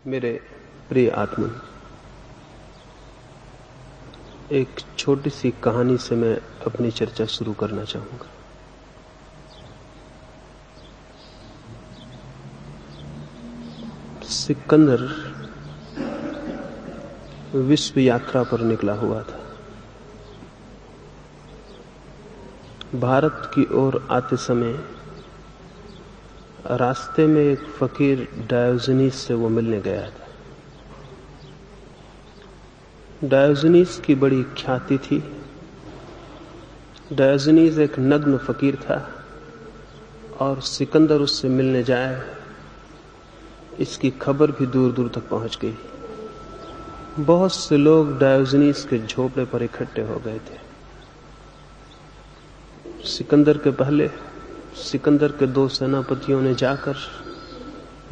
मेरे प्रिय आत्मन, एक छोटी सी कहानी से मैं अपनी चर्चा शुरू करना चाहूंगा। सिकंदर विश्व यात्रा पर निकला हुआ था। भारत की ओर आते समय रास्ते में एक फकीर डायोजनीस से वो मिलने गया था। डायोजनीस की बड़ी ख्याति थी। डायोजनीस एक नग्न फकीर था और सिकंदर उससे मिलने जाए, इसकी खबर भी दूर दूर तक पहुंच गई। बहुत से लोग डायोजनीस के झोपड़े पर इकट्ठे हो गए थे। सिकंदर के पहले सिकंदर के दो सेनापतियों ने जाकर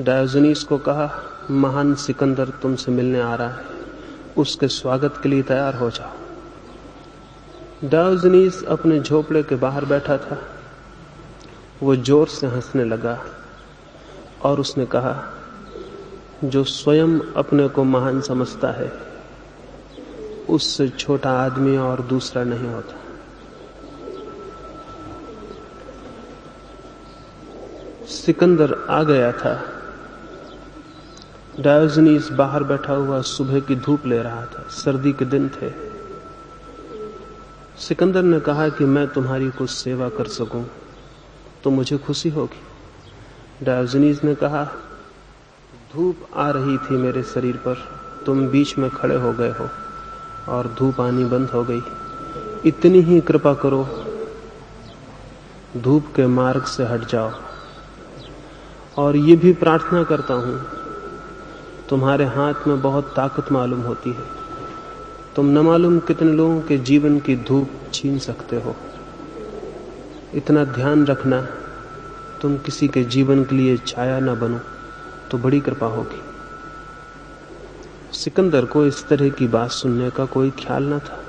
डायोजनीस को कहा, महान सिकंदर तुमसे मिलने आ रहा है, उसके स्वागत के लिए तैयार हो जाओ। डायोजनीस अपने झोपड़े के बाहर बैठा था। वो जोर से हंसने लगा और उसने कहा, जो स्वयं अपने को महान समझता है उससे छोटा आदमी और दूसरा नहीं होता। सिकंदर आ गया था। डायोजनीस बाहर बैठा हुआ सुबह की धूप ले रहा था। सर्दी के दिन थे। सिकंदर ने कहा कि मैं तुम्हारी कुछ सेवा कर सकूं तो मुझे खुशी होगी। डायोजनीस ने कहा, धूप आ रही थी मेरे शरीर पर, तुम बीच में खड़े हो गए हो और धूप आनी बंद हो गई। इतनी ही कृपा करो, धूप के मार्ग से हट जाओ। और ये भी प्रार्थना करता हूं, तुम्हारे हाथ में बहुत ताकत मालूम होती है। तुम न मालूम कितने लोगों के जीवन की धूप छीन सकते हो। इतना ध्यान रखना, तुम किसी के जीवन के लिए छाया न बनो तो बड़ी कृपा होगी। सिकंदर को इस तरह की बात सुनने का कोई ख्याल न था।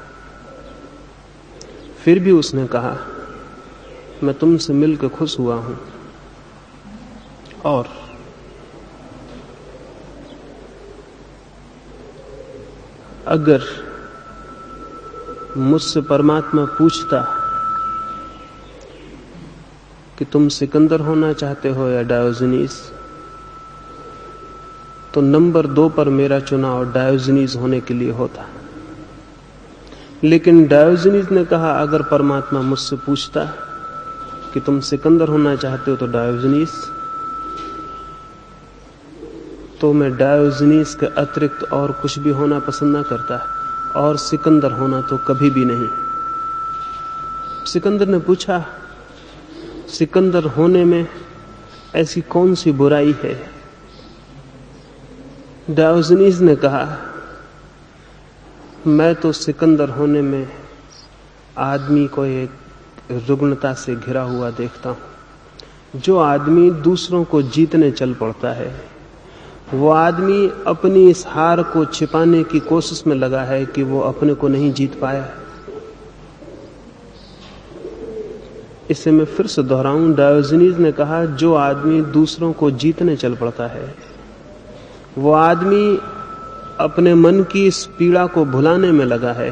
फिर भी उसने कहा, मैं तुमसे मिलकर खुश हुआ हूं और अगर मुझसे परमात्मा पूछता कि तुम सिकंदर होना चाहते हो या डायोजनीस, तो नंबर 2 पर मेरा चुनाव डायोजनीस होने के लिए होता। लेकिन डायोजनीस ने कहा, अगर परमात्मा मुझसे पूछता कि तुम सिकंदर होना चाहते हो तो डायोजनीस, तो मैं डायोजनीस के अतिरिक्त और कुछ भी होना पसंद न करता, और सिकंदर होना तो कभी भी नहीं। सिकंदर ने पूछा, सिकंदर होने में ऐसी कौन सी बुराई है? डायोजनीस ने कहा, मैं तो सिकंदर होने में आदमी को एक रुग्णता से घिरा हुआ देखता हूं। जो आदमी दूसरों को जीतने चल पड़ता है, वो आदमी अपनी इस हार को छिपाने की कोशिश में लगा है कि वो अपने को नहीं जीत पाया। इसे मैं फिर से दोहराऊं, डायोजनीस ने कहा, जो आदमी दूसरों को जीतने चल पड़ता है, वो आदमी अपने मन की इस पीड़ा को भुलाने में लगा है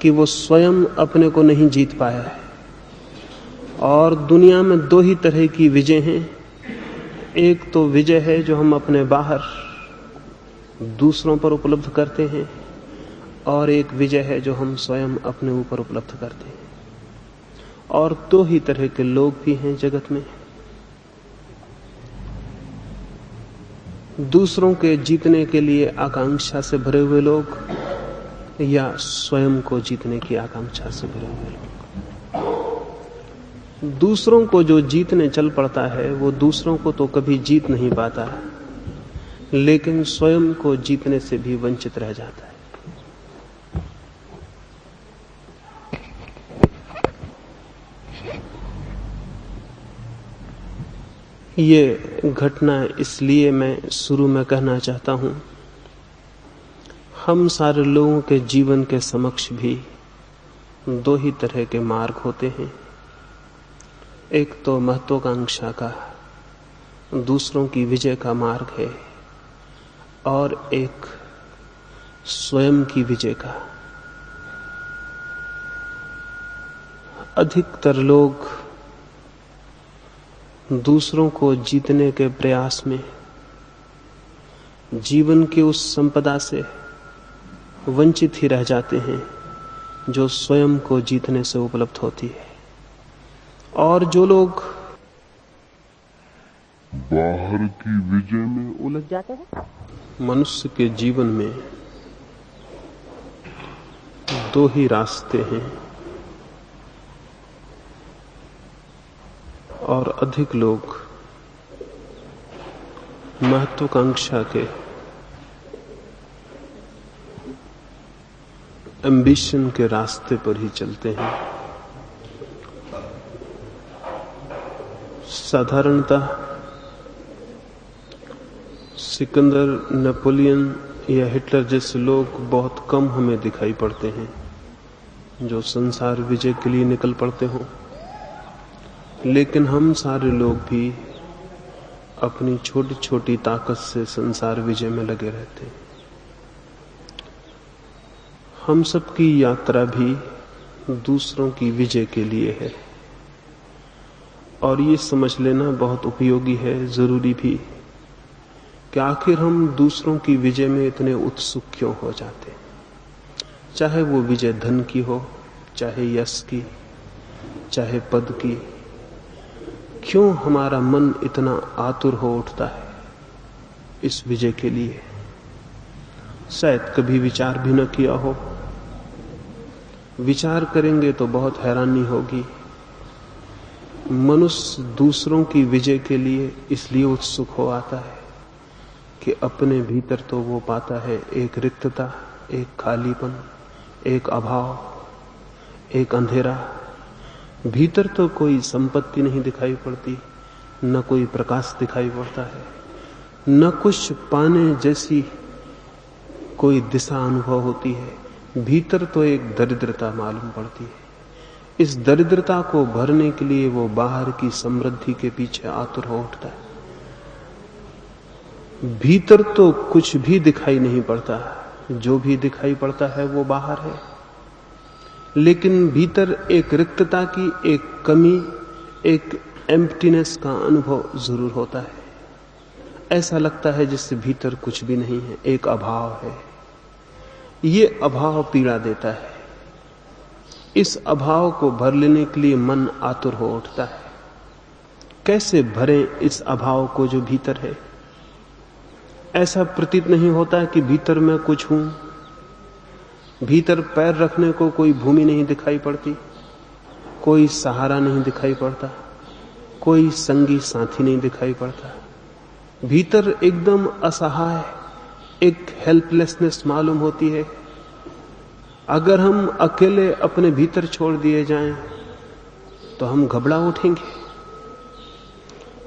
कि वो स्वयं अपने को नहीं जीत पाया है। और दुनिया में 2 ही तरह की विजय हैं। एक तो विजय है जो हम अपने बाहर दूसरों पर उपलब्ध करते हैं, और एक विजय है जो हम स्वयं अपने ऊपर उपलब्ध करते हैं। और 2 ही तरह के लोग भी हैं जगत में, दूसरों के जीतने के लिए आकांक्षा से भरे हुए लोग या स्वयं को जीतने की आकांक्षा से भरे हुए लोग। दूसरों को जो जीतने चल पड़ता है वो दूसरों को तो कभी जीत नहीं पाता, लेकिन स्वयं को जीतने से भी वंचित रह जाता है। ये घटना इसलिए मैं शुरू में कहना चाहता हूं, हम सारे लोगों के जीवन के समक्ष भी 2 ही तरह के मार्ग होते हैं। एक तो महत्वाकांक्षा का, दूसरों की विजय का मार्ग है। और एक स्वयं की विजय का। अधिकतर लोग दूसरों को जीतने के प्रयास में जीवन की उस संपदा से वंचित ही रह जाते हैं जो स्वयं को जीतने से उपलब्ध होती है। और जो लोग बाहर की विजय में उलझ जाते हैं। मनुष्य के जीवन में दो ही रास्ते हैं, और अधिक लोग महत्वाकांक्षा के, एम्बिशन के रास्ते पर ही चलते हैं। साधारणतः सिकंदर, नेपोलियन या हिटलर जैसे लोग बहुत कम हमें दिखाई पड़ते हैं जो संसार विजय के लिए निकल पड़ते हों। लेकिन हम सारे लोग भी अपनी छोटी छोटी ताकत से संसार विजय में लगे रहते हैं। हम सबकी यात्रा भी दूसरों की विजय के लिए है, और ये समझ लेना बहुत उपयोगी है, जरूरी भी, कि आखिर हम दूसरों की विजय में इतने उत्सुक क्यों हो जाते हैं। चाहे वो विजय धन की हो, चाहे यश की, चाहे पद की। क्यों हमारा मन इतना आतुर हो उठता है इस विजय के लिए? शायद कभी विचार भी न किया हो। विचार करेंगे तो बहुत हैरानी होगी। मनुष्य दूसरों की विजय के लिए इसलिए उत्सुक हो आता है कि अपने भीतर तो वो पाता है एक रिक्तता, एक खालीपन, एक अभाव, एक अंधेरा। भीतर तो कोई संपत्ति नहीं दिखाई पड़ती, न कोई प्रकाश दिखाई पड़ता है, न कुछ पाने जैसी कोई दिशा अनुभव होती है। भीतर तो एक दरिद्रता मालूम पड़ती है। इस दरिद्रता को भरने के लिए वो बाहर की समृद्धि के पीछे आतुर हो उठता है। भीतर तो कुछ भी दिखाई नहीं पड़ता, जो भी दिखाई पड़ता है वो बाहर है। लेकिन भीतर एक रिक्तता की, एक कमी, एक एम्प्टीनेस का अनुभव जरूर होता है। ऐसा लगता है जिससे भीतर कुछ भी नहीं है, एक अभाव है। ये अभाव पीड़ा देता है। इस अभाव को भर लेने के लिए मन आतुर हो उठता है। कैसे भरें इस अभाव को जो भीतर है? ऐसा प्रतीत नहीं होता कि भीतर मैं कुछ हूं। भीतर पैर रखने को कोई भूमि नहीं दिखाई पड़ती, कोई सहारा नहीं दिखाई पड़ता, कोई संगी साथी नहीं दिखाई पड़ता। भीतर एकदम असहाय, एक हेल्पलेसनेस मालूम होती है। अगर हम अकेले अपने भीतर छोड़ दिए जाएं तो हम घबरा उठेंगे।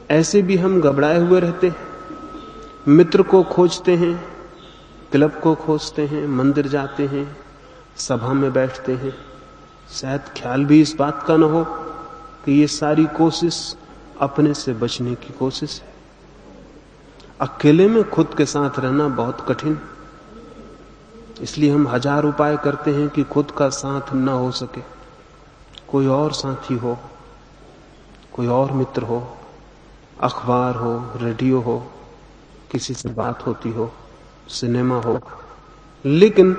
ऐसे भी हम घबराए हुए रहते हैं। मित्र को खोजते हैं, क्लब को खोजते हैं, मंदिर जाते हैं, सभा में बैठते हैं। शायद ख्याल भी इस बात का न हो कि ये सारी कोशिश अपने से बचने की कोशिश है। अकेले में खुद के साथ रहना बहुत कठिन, इसलिए हम हजार उपाय करते हैं कि खुद का साथ न हो सके, कोई और साथी हो, कोई और मित्र हो, अखबार हो, रेडियो हो, किसी से बात होती हो, सिनेमा हो। लेकिन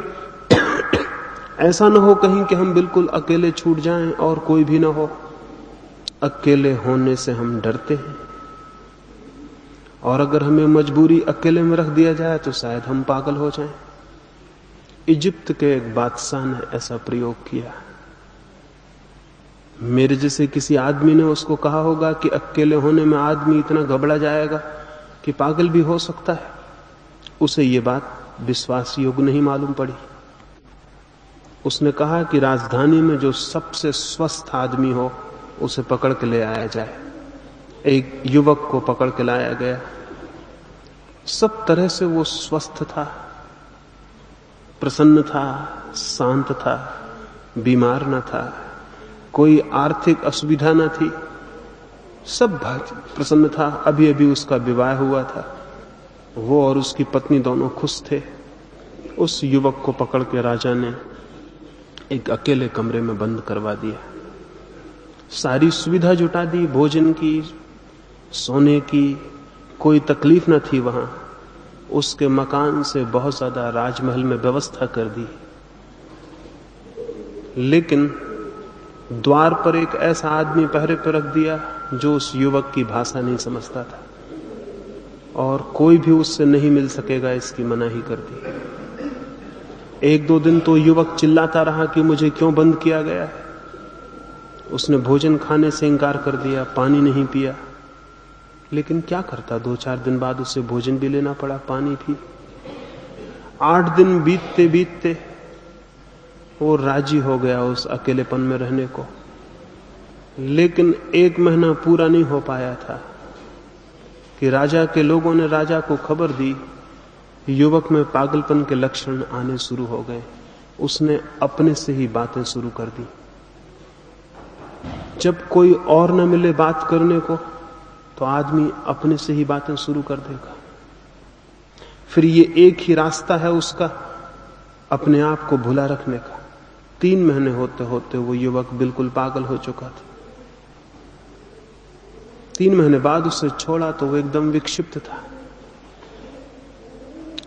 ऐसा न हो कहीं कि हम बिल्कुल अकेले छूट जाएं और कोई भी न हो। अकेले होने से हम डरते हैं, और अगर हमें मजबूरी अकेले में रख दिया जाए तो शायद हम पागल हो जाएं। इजिप्त के एक बादशाह ने ऐसा प्रयोग किया। मेरे जैसे किसी आदमी ने उसको कहा होगा कि अकेले होने में आदमी इतना घबरा जाएगा कि पागल भी हो सकता है। उसे ये बात विश्वास योग्य नहीं मालूम पड़ी। उसने कहा कि राजधानी में जो सबसे स्वस्थ आदमी हो उसे पकड़ के ले आया जाए। एक युवक को पकड़ के लाया गया। सब तरह से वो स्वस्थ था, प्रसन्न था, शांत था, बीमार न था, कोई आर्थिक असुविधा न थी, सब प्रसन्न था। अभी अभी उसका विवाह हुआ था। वो और उसकी पत्नी दोनों खुश थे। उस युवक को पकड़ के राजा ने एक अकेले कमरे में बंद करवा दिया। सारी सुविधा जुटा दी, भोजन की, सोने की, कोई तकलीफ न थी वहां। उसके मकान से बहुत ज्यादा राजमहल में व्यवस्था कर दी। लेकिन द्वार पर एक ऐसा आदमी पहरे पर रख दिया जो उस युवक की भाषा नहीं समझता था, और कोई भी उससे नहीं मिल सकेगा इसकी मनाही कर दी। एक दो दिन तो युवक चिल्लाता रहा कि मुझे क्यों बंद किया गया है। उसने भोजन खाने से इंकार कर दिया, पानी नहीं पिया। लेकिन क्या करता, 2-4 दिन बाद उसे भोजन भी लेना पड़ा, पानी भी। 8 दिन बीतते बीतते वो राजी हो गया उस अकेलेपन में रहने को। लेकिन 1 महीना पूरा नहीं हो पाया था कि राजा के लोगों ने राजा को खबर दी, युवक में पागलपन के लक्षण आने शुरू हो गए। उसने अपने से ही बातें शुरू कर दी। जब कोई और न मिले बात करने को तो आदमी अपने से ही बातें शुरू कर देगा। फिर ये एक ही रास्ता है उसका, अपने आप को भुला रखने का। 3 महीने होते होते वो युवक बिल्कुल पागल हो चुका था। 3 महीने बाद उसे छोड़ा तो वो एकदम विक्षिप्त था।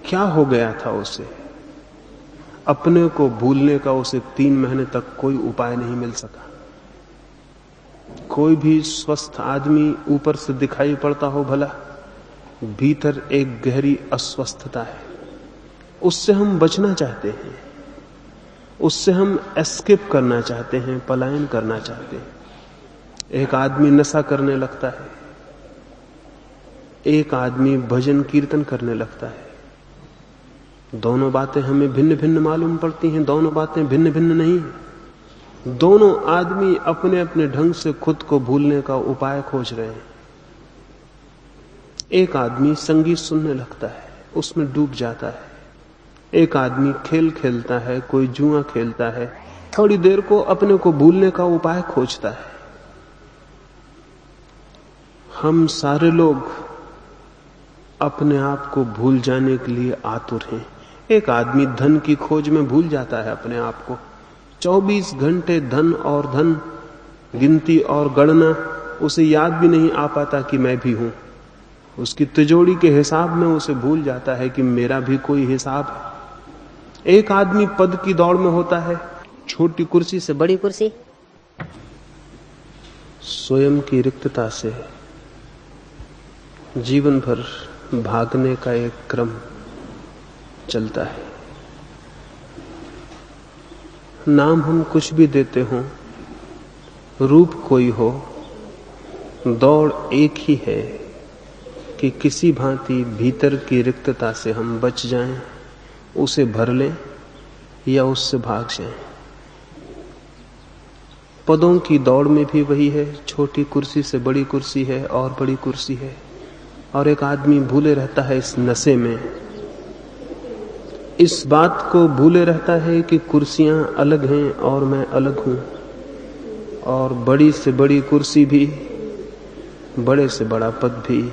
क्या हो गया था उसे? अपने को भूलने का उसे 3 महीने तक कोई उपाय नहीं मिल सका। कोई भी स्वस्थ आदमी ऊपर से दिखाई पड़ता हो भला, भीतर एक गहरी अस्वस्थता है। उससे हम बचना चाहते हैं, उससे हम एस्केप करना चाहते हैं, पलायन करना चाहते हैं। एक आदमी नशा करने लगता है, एक आदमी भजन कीर्तन करने लगता है। दोनों बातें हमें भिन्न भिन्न मालूम पड़ती हैं, दोनों बातें भिन्न भिन्न नहीं हैं। दोनों आदमी अपने अपने ढंग से खुद को भूलने का उपाय खोज रहे हैं। एक आदमी संगीत सुनने लगता है, उसमें डूब जाता है। एक आदमी खेल खेलता है, कोई जुआ खेलता है, थोड़ी देर को अपने को भूलने का उपाय खोजता है। हम सारे लोग अपने आप को भूल जाने के लिए आतुर हैं। एक आदमी धन की खोज में भूल जाता है अपने आप को। 24 घंटे धन और धन, गिनती और गणना, उसे याद भी नहीं आ पाता कि मैं भी हूं। उसकी तिजोरी के हिसाब में उसे भूल जाता है कि मेरा भी कोई हिसाब है। एक आदमी पद की दौड़ में होता है, छोटी कुर्सी से बड़ी कुर्सी। स्वयं की रिक्तता से जीवन भर भागने का एक क्रम चलता है। नाम हम कुछ भी देते हों, रूप कोई हो, दौड़ एक ही है कि किसी भांति भीतर की रिक्तता से हम बच जाएं, उसे भर लें या उससे भाग जाएं। पदों की दौड़ में भी वही है। छोटी कुर्सी से बड़ी कुर्सी है और बड़ी कुर्सी है, और एक आदमी भूले रहता है इस नशे में। इस बात को भूले रहता है कि कुर्सियां अलग हैं और मैं अलग हूं, और बड़ी से बड़ी कुर्सी भी, बड़े से बड़ा पद भी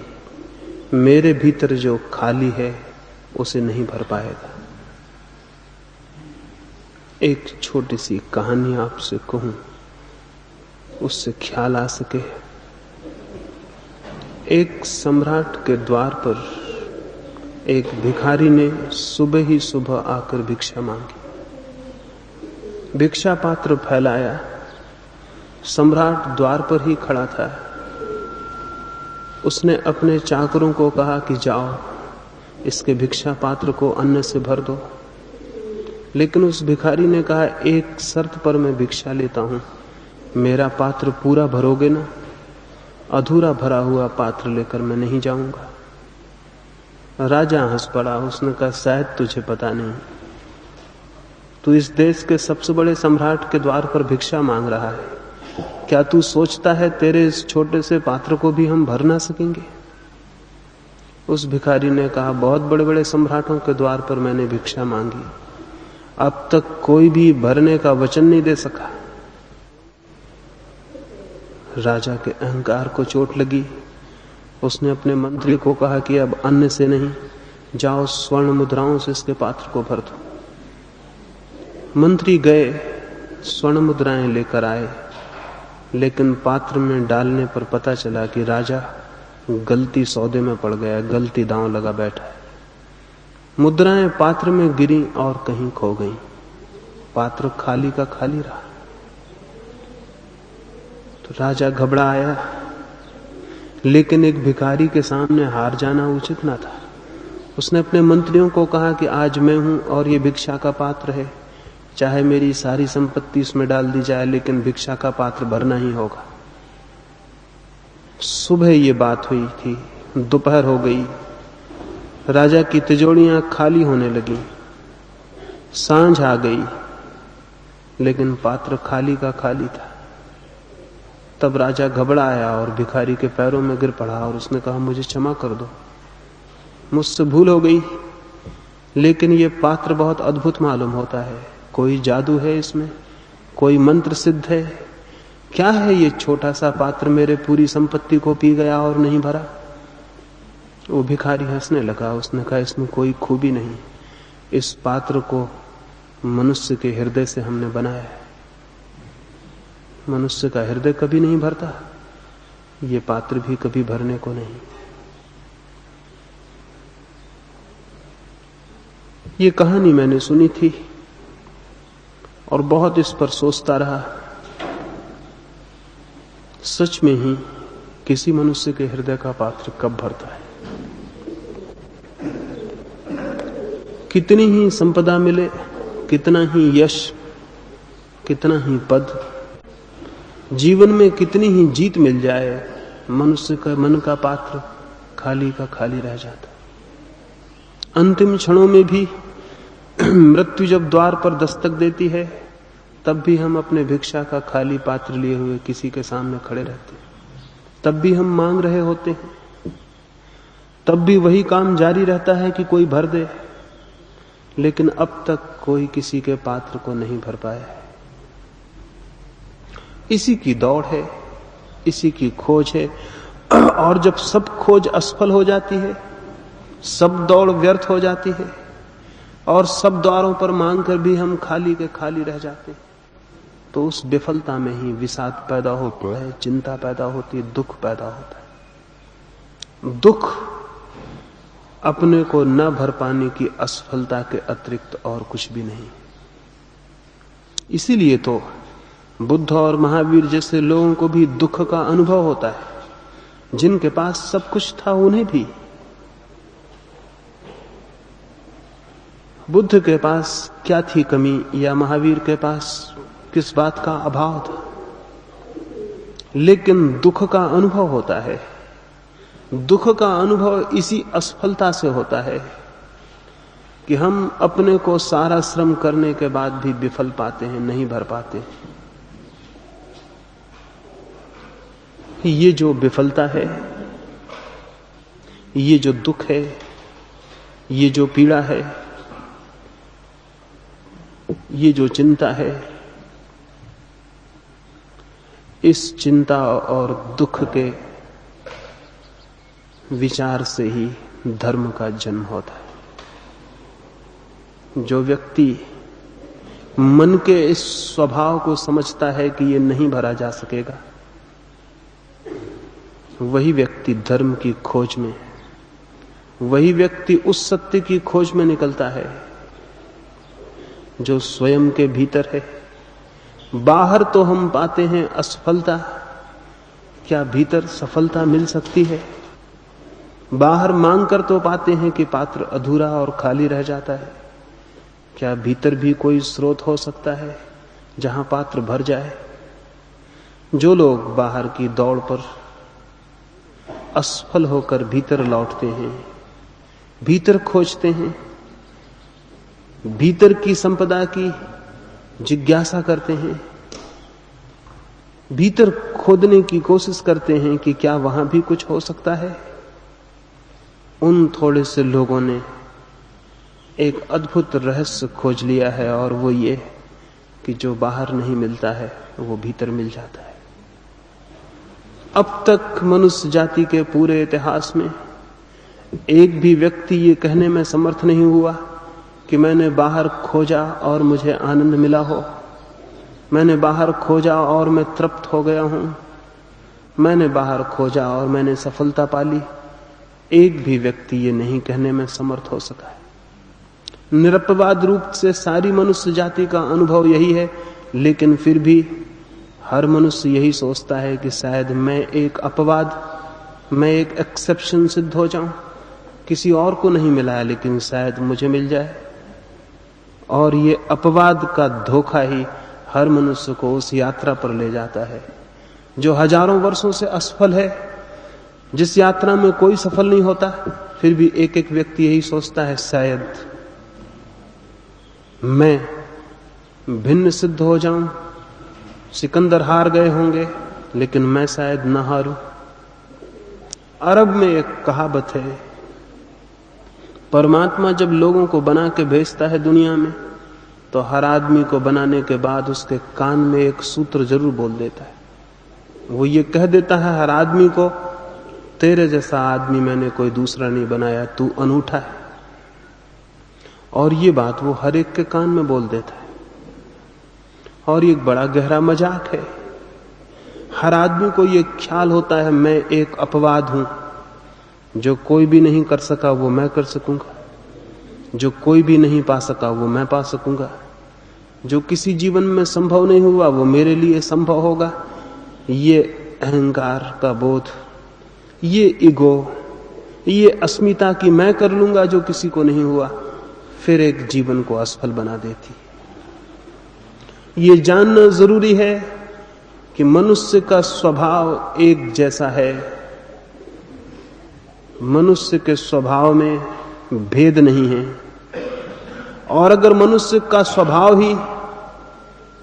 मेरे भीतर जो खाली है उसे नहीं भर पाएगा। एक छोटी सी कहानी आपसे कहूं, उससे ख्याल आ सके। एक सम्राट के द्वार पर एक भिखारी ने सुबह ही सुबह आकर भिक्षा मांगी। भिक्षा पात्र फैलाया, सम्राट द्वार पर ही खड़ा था। उसने अपने चाकरों को कहा कि जाओ इसके भिक्षा पात्र को अन्न से भर दो। लेकिन उस भिखारी ने कहा, एक शर्त पर मैं भिक्षा लेता हूं, मेरा पात्र पूरा भरोगे ना? अधूरा भरा हुआ पात्र लेकर मैं नहीं जाऊंगा। राजा हंस पड़ा। उसने कहा, शायद तुझे पता नहीं, तू इस देश के सबसे बड़े सम्राट के द्वार पर भिक्षा मांग रहा है। क्या तू सोचता है तेरे इस छोटे से पात्र को भी हम भर ना सकेंगे? उस भिखारी ने कहा, बहुत बड़े बड़े सम्राटों के द्वार पर मैंने भिक्षा मांगी, अब तक कोई भी भरने का वचन नहीं दे सका। राजा के अहंकार को चोट लगी। उसने अपने मंत्री को कहा कि अब अन्न से नहीं, जाओ स्वर्ण मुद्राओं से इसके पात्र को भर दो। मंत्री गए, स्वर्ण मुद्राएं लेकर आए, लेकिन पात्र में डालने पर पता चला कि राजा गलती सौदे में पड़ गया, गलती दांव लगा बैठा है। मुद्राएं पात्र में गिरी और कहीं खो गईं। पात्र खाली का खाली रहा। तो राजा घबरा आया, लेकिन एक भिखारी के सामने हार जाना उचित ना था। उसने अपने मंत्रियों को कहा कि आज मैं हूं और ये भिक्षा का पात्र है, चाहे मेरी सारी संपत्ति इसमें डाल दी जाए, लेकिन भिक्षा का पात्र भरना ही होगा। सुबह ये बात हुई थी, दोपहर हो गई, राजा की तिजोरियां खाली होने लगी। सांझ आ गई, लेकिन पात्र खाली का खाली था। तब राजा घबरा आया और भिखारी के पैरों में गिर पड़ा और उसने कहा, मुझे क्षमा कर दो, मुझसे भूल हो गई, लेकिन ये पात्र बहुत अद्भुत मालूम होता है। कोई जादू है इसमें, कोई मंत्र सिद्ध है, क्या है ये छोटा सा पात्र मेरे पूरी संपत्ति को पी गया और नहीं भरा? वो भिखारी हंसने लगा। उसने कहा, इसमें कोई खूबी नहीं, इस पात्र को मनुष्य के हृदय से हमने बनाया है। मनुष्य का हृदय कभी नहीं भरता, ये पात्र भी कभी भरने को नहीं। ये कहानी मैंने सुनी थी और बहुत इस पर सोचता रहा। सच में ही किसी मनुष्य के हृदय का पात्र कब भरता है? कितनी ही संपदा मिले, कितना ही यश, कितना ही पद, जीवन में कितनी ही जीत मिल जाए, मनुष्य का मन का पात्र खाली का खाली रह जाता। अंतिम क्षणों में भी मृत्यु जब द्वार पर दस्तक देती है, तब भी हम अपने भिक्षा का खाली पात्र लिए हुए किसी के सामने खड़े रहते हैं। तब भी हम मांग रहे होते हैं, तब भी वही काम जारी रहता है कि कोई भर दे, लेकिन अब तक कोई किसी के पात्र को नहीं भर पाया है। इसी की दौड़ है, इसी की खोज है, और जब सब खोज असफल हो जाती है, सब दौड़ व्यर्थ हो जाती है और सब द्वारों पर मांग कर भी हम खाली के खाली रह जाते हैं, तो उस विफलता में ही विषाद पैदा होता है, चिंता पैदा होती है, दुख पैदा होता है। दुख अपने को न भर पाने की असफलता के अतिरिक्त और कुछ भी नहीं। इसीलिए तो बुद्ध और महावीर जैसे लोगों को भी दुख का अनुभव होता है। जिनके पास सब कुछ था उन्हें भी। बुद्ध के पास क्या थी कमी, या महावीर के पास किस बात का अभाव था, लेकिन दुख का अनुभव होता है। दुख का अनुभव इसी असफलता से होता है कि हम अपने को सारा श्रम करने के बाद भी विफल पाते हैं, नहीं भर पाते। ये जो विफलता है, ये जो दुख है, ये जो पीड़ा है, ये जो चिंता है, इस चिंता और दुख के विचार से ही धर्म का जन्म होता है। जो व्यक्ति मन के इस स्वभाव को समझता है कि ये नहीं भरा जा सकेगा, वही व्यक्ति धर्म की खोज में, वही व्यक्ति उस सत्य की खोज में निकलता है जो स्वयं के भीतर है। बाहर तो हम पाते हैं असफलता, क्या भीतर सफलता मिल सकती है? बाहर मांग कर तो पाते हैं कि पात्र अधूरा और खाली रह जाता है, क्या भीतर भी कोई स्रोत हो सकता है जहां पात्र भर जाए? जो लोग बाहर की दौड़ पर असफल होकर भीतर लौटते हैं, भीतर खोजते हैं, भीतर की संपदा की जिज्ञासा करते हैं, भीतर खोदने की कोशिश करते हैं कि क्या वहां भी कुछ हो सकता है, उन थोड़े से लोगों ने एक अद्भुत रहस्य खोज लिया है, और वो ये कि जो बाहर नहीं मिलता है वो भीतर मिल जाता है। अब तक मनुष्य जाति के पूरे इतिहास में एक भी व्यक्ति ये कहने में समर्थ नहीं हुआ कि मैंने बाहर खोजा और मुझे आनंद मिला हो, मैंने बाहर खोजा और मैं तृप्त हो गया हूं, मैंने बाहर खोजा और मैंने सफलता पाली। एक भी व्यक्ति ये नहीं कहने में समर्थ हो सका है। निरपवाद रूप से सारी मनुष्य जाति का अनुभव यही है, लेकिन फिर भी हर मनुष्य यही सोचता है कि शायद मैं एक अपवाद, मैं एक एक्सेप्शन सिद्ध हो जाऊं। किसी और को नहीं मिला है, लेकिन शायद मुझे मिल जाए। और ये अपवाद का धोखा ही हर मनुष्य को उस यात्रा पर ले जाता है जो हजारों वर्षों से असफल है। जिस यात्रा में कोई सफल नहीं होता, फिर भी एक एक व्यक्ति यही सोचता है शायद मैं भिन्न सिद्ध हो जाऊं। सिकंदर हार गए होंगे, लेकिन मैं शायद न हारूं। अरब में एक कहावत है, परमात्मा जब लोगों को बना के भेजता है दुनिया में, तो हर आदमी को बनाने के बाद उसके कान में एक सूत्र जरूर बोल देता है। वो ये कह देता है हर आदमी को, तेरे जैसा आदमी मैंने कोई दूसरा नहीं बनाया, तू अनूठा है। और ये बात वो हर एक के कान में बोल देता है। और ये एक बड़ा गहरा मजाक है। हर आदमी को ये ख्याल होता है मैं एक अपवाद हूं, जो कोई भी नहीं कर सका वो मैं कर सकूंगा, जो कोई भी नहीं पा सका वो मैं पा सकूंगा, जो किसी जीवन में संभव नहीं हुआ वो मेरे लिए संभव होगा। ये अहंकार का बोध, ये ईगो, ये अस्मिता की मैं कर लूंगा जो किसी को नहीं हुआ, फिर एक जीवन को असफल बना देती। ये जानना जरूरी है कि मनुष्य का स्वभाव एक जैसा है। मनुष्य के स्वभाव में भेद नहीं है। और अगर मनुष्य का स्वभाव ही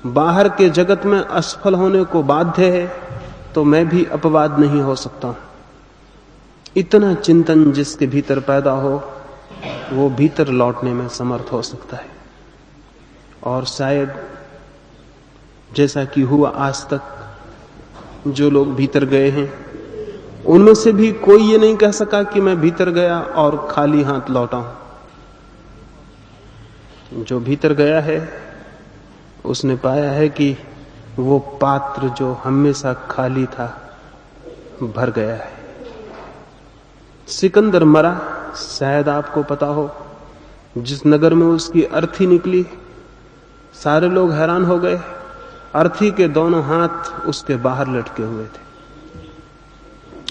बाहर के जगत में असफल होने को बाध्य है, तो मैं भी अपवाद नहीं हो सकता। इतना चिंतन जिसके भीतर पैदा हो, वो भीतर लौटने में समर्थ हो सकता है। और शायद जैसा कि हुआ आज तक, जो लोग भीतर गए हैं उनमें से भी कोई ये नहीं कह सका कि मैं भीतर गया और खाली हाथ लौटा हूं। जो भीतर गया है उसने पाया है कि वो पात्र जो हमेशा खाली था भर गया है। सिकंदर मरा, शायद आपको पता हो, जिस नगर में उसकी अर्थी निकली सारे लोग हैरान हो गए। अर्थी के दोनों हाथ उसके बाहर लटके हुए थे।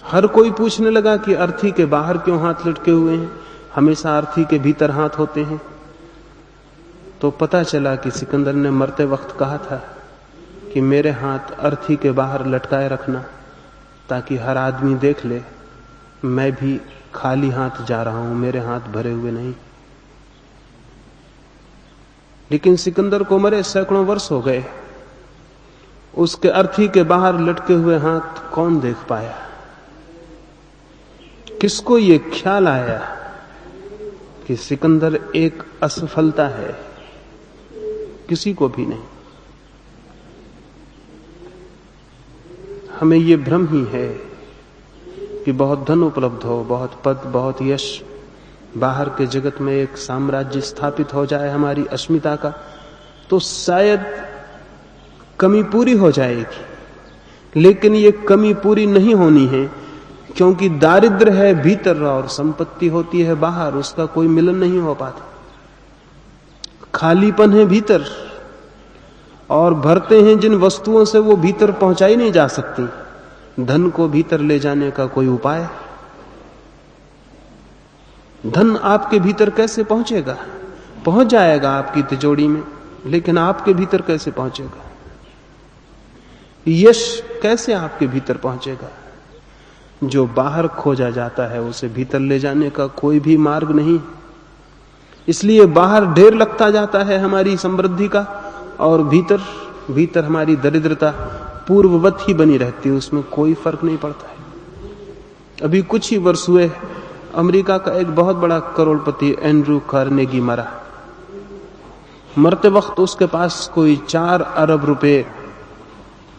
हर कोई पूछने लगा कि अर्थी के बाहर क्यों हाथ लटके हुए हैं, हमेशा अर्थी के भीतर हाथ होते हैं। तो पता चला कि सिकंदर ने मरते वक्त कहा था कि मेरे हाथ अर्थी के बाहर लटकाए रखना, ताकि हर आदमी देख ले मैं भी खाली हाथ जा रहा हूं, मेरे हाथ भरे हुए नहीं। लेकिन सिकंदर को मरे सैकड़ों वर्ष हो गए, उसके अर्थी के बाहर लटके हुए हाथ कौन देख पाया? किसको ये ख्याल आया कि सिकंदर एक असफलता है? किसी को भी नहीं। हमें ये भ्रम ही है कि बहुत धन उपलब्ध हो, बहुत पद, बहुत यश, बाहर के जगत में एक साम्राज्य स्थापित हो जाए हमारी अस्मिता का, तो शायद कमी पूरी हो जाएगी। लेकिन ये कमी पूरी नहीं होनी है, क्योंकि दारिद्र है भीतर और संपत्ति होती है बाहर, उसका कोई मिलन नहीं हो पाता। खालीपन है भीतर और भरते हैं जिन वस्तुओं से वो भीतर पहुंचाई नहीं जा सकती। धन को भीतर ले जाने का कोई उपाय? धन आपके भीतर कैसे पहुंचेगा? पहुंच जाएगा आपकी तिजोरी में, लेकिन आपके भीतर कैसे पहुंचेगा? यश कैसे आपके भीतर पहुंचेगा? जो बाहर खोजा जाता है उसे भीतर ले जाने का कोई भी मार्ग नहीं। इसलिए बाहर ढेर लगता जाता है हमारी समृद्धि का, और भीतर हमारी दरिद्रता पूर्ववत ही बनी रहती है, उसमें कोई फर्क नहीं पड़ता है। अभी कुछ ही वर्ष हुए अमेरिका का एक बहुत बड़ा करोड़पति एंड्रू कार्नेगी मरा। मरते वक्त उसके पास कोई 4 अरब रुपए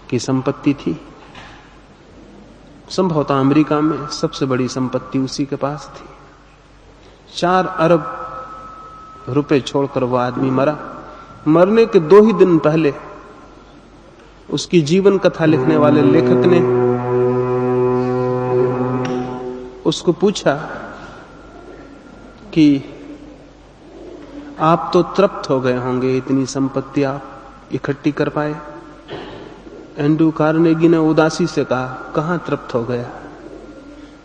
की संपत्ति थी। संभवतः अमेरिका में सबसे बड़ी संपत्ति उसी के पास थी। 4 अरब रुपए छोड़कर वो आदमी मरा। मरने के 2 ही दिन पहले उसकी जीवन कथा लिखने वाले लेखक ने उसको पूछा कि आप तो तृप्त हो गए होंगे, इतनी संपत्ति आप इकट्ठी कर पाए। एंड्रू कार्नेगी ने उदासी से कहा, कहां तृप्त हो गया,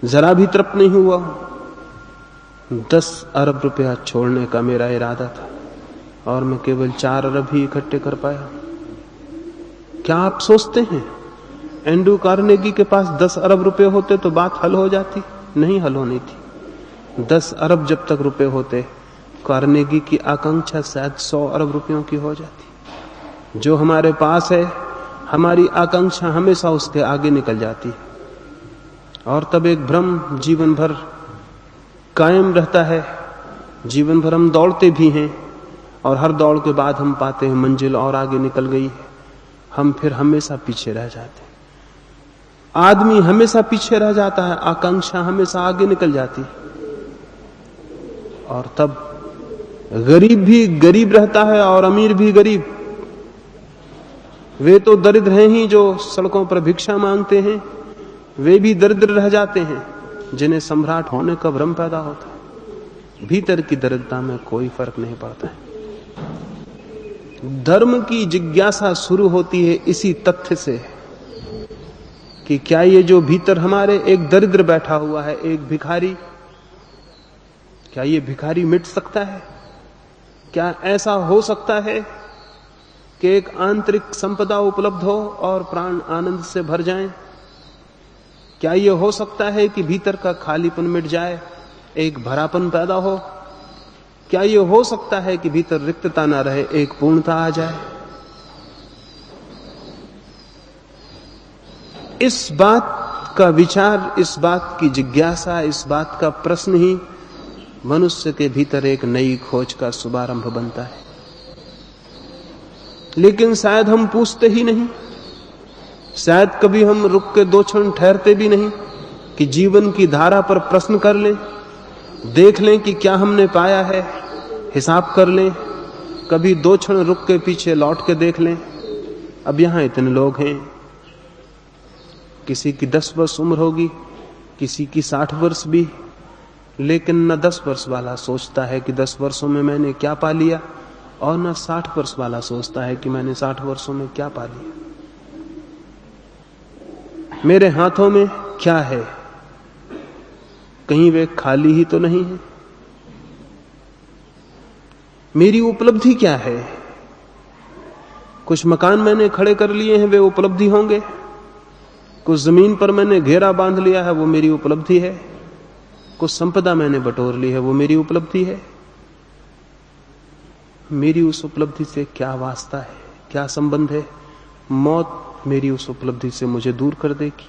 जरा भी तृप्त नहीं हुआ। 10 अरब रुपया छोड़ने का मेरा इरादा था और मैं केवल 4 अरब ही इकट्ठे कर पाया। क्या आप सोचते हैं एंड्रू कार्नेगी के पास 10 अरब रुपए होते तो बात हल हो जाती? नहीं हल होनी थी। 10 अरब जब तक रुपए होते, कार्नेगी की आकांक्षा शायद 100 अरब रुपयों की हो जाती। जो हमारे पास है, हमारी आकांक्षा हमेशा उसके आगे निकल जाती है और तब एक भ्रम जीवन भर कायम रहता है। जीवन भर हम दौड़ते भी हैं और हर दौड़ के बाद हम पाते हैं मंजिल और आगे निकल गई है, हम फिर हमेशा पीछे रह जाते हैं। आदमी हमेशा पीछे रह जाता है, आकांक्षा हमेशा आगे निकल जाती है। और तब गरीब भी गरीब रहता है और अमीर भी गरीब। वे तो दरिद्र हैं ही जो सड़कों पर भिक्षा मांगते हैं, वे भी दरिद्र रह जाते हैं जिन्हें सम्राट होने का भ्रम पैदा होता है। भीतर की दरिद्रता में कोई फर्क नहीं पड़ता है। धर्म की जिज्ञासा शुरू होती है इसी तथ्य से कि क्या ये जो भीतर हमारे एक दरिद्र बैठा हुआ है, एक भिखारी, क्या ये भिखारी मिट सकता है? क्या ऐसा हो सकता है कि एक आंतरिक संपदा उपलब्ध हो और प्राण आनंद से भर जाएं? क्या ये हो सकता है कि भीतर का खालीपन मिट जाए, एक भरापन पैदा हो? क्या ये हो सकता है कि भीतर रिक्तता ना रहे, एक पूर्णता आ जाए? इस बात का विचार, इस बात की जिज्ञासा, इस बात का प्रश्न ही मनुष्य के भीतर एक नई खोज का शुभारंभ बनता है। लेकिन शायद हम पूछते ही नहीं, शायद कभी हम रुक के 2 क्षण ठहरते भी नहीं कि जीवन की धारा पर प्रश्न कर लें, देख लें कि क्या हमने पाया है, हिसाब कर लें। कभी 2 क्षण रुक के पीछे लौट के देख लें। अब यहां इतने लोग हैं, किसी की 10 वर्ष उम्र होगी, किसी की 60 वर्ष भी, लेकिन न 10 वर्ष वाला सोचता है कि 10 वर्षों में मैंने क्या पा लिया, और न 60 वर्ष वाला सोचता है कि मैंने 60 वर्षों में क्या पा लिया। मेरे हाथों में क्या है? कहीं वे खाली ही तो नहीं है। मेरी उपलब्धि क्या है? कुछ मकान मैंने खड़े कर लिए हैं, वे उपलब्धि होंगे। कुछ जमीन पर मैंने घेरा बांध लिया है, वो मेरी उपलब्धि है। कुछ संपदा मैंने बटोर ली है, वो मेरी उपलब्धि है। मेरी उस उपलब्धि से क्या वास्ता है, क्या संबंध है? मौत मेरी उस उपलब्धि से मुझे दूर कर देगी।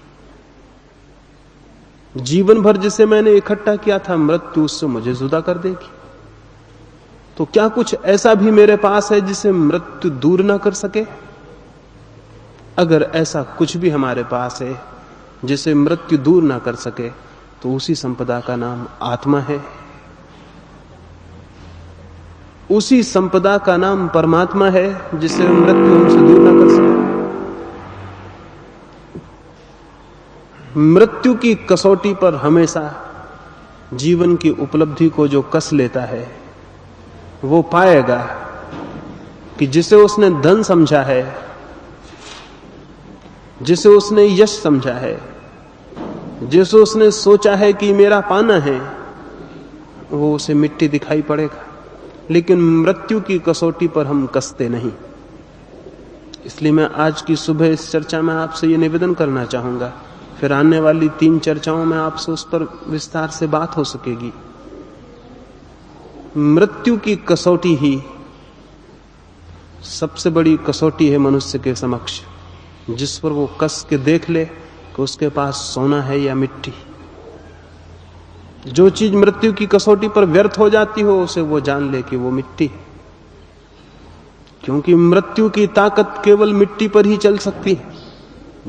जीवन भर जिसे मैंने इकट्ठा किया था, मृत्यु उससे मुझे जुदा कर देगी। तो क्या कुछ ऐसा भी मेरे पास है जिसे मृत्यु दूर ना कर सके? अगर ऐसा कुछ भी हमारे पास है जिसे मृत्यु दूर ना कर सके, तो उसी संपदा का नाम आत्मा है। उसी संपदा का नाम परमात्मा है जिसे मृत्यु हमसे दूर ना कर सके। मृत्यु की कसौटी पर हमेशा जीवन की उपलब्धि को जो कस लेता है, वो पाएगा कि जिसे उसने धन समझा है, जिसे उसने यश समझा है, जिसे उसने सोचा है कि मेरा पाना है, वो उसे मिट्टी दिखाई पड़ेगा। लेकिन मृत्यु की कसौटी पर हम कसते नहीं। इसलिए मैं आज की सुबह इस चर्चा में आपसे ये निवेदन करना चाहूंगा, फिर आने वाली 3 चर्चाओं में आपसे उस पर विस्तार से बात हो सकेगी। मृत्यु की कसौटी ही सबसे बड़ी कसौटी है मनुष्य के समक्ष, जिस पर वो कस के देख ले कि उसके पास सोना है या मिट्टी। जो चीज मृत्यु की कसौटी पर व्यर्थ हो जाती हो, उसे वो जान ले कि वो मिट्टी है। क्योंकि मृत्यु की ताकत केवल मिट्टी पर ही चल सकती है,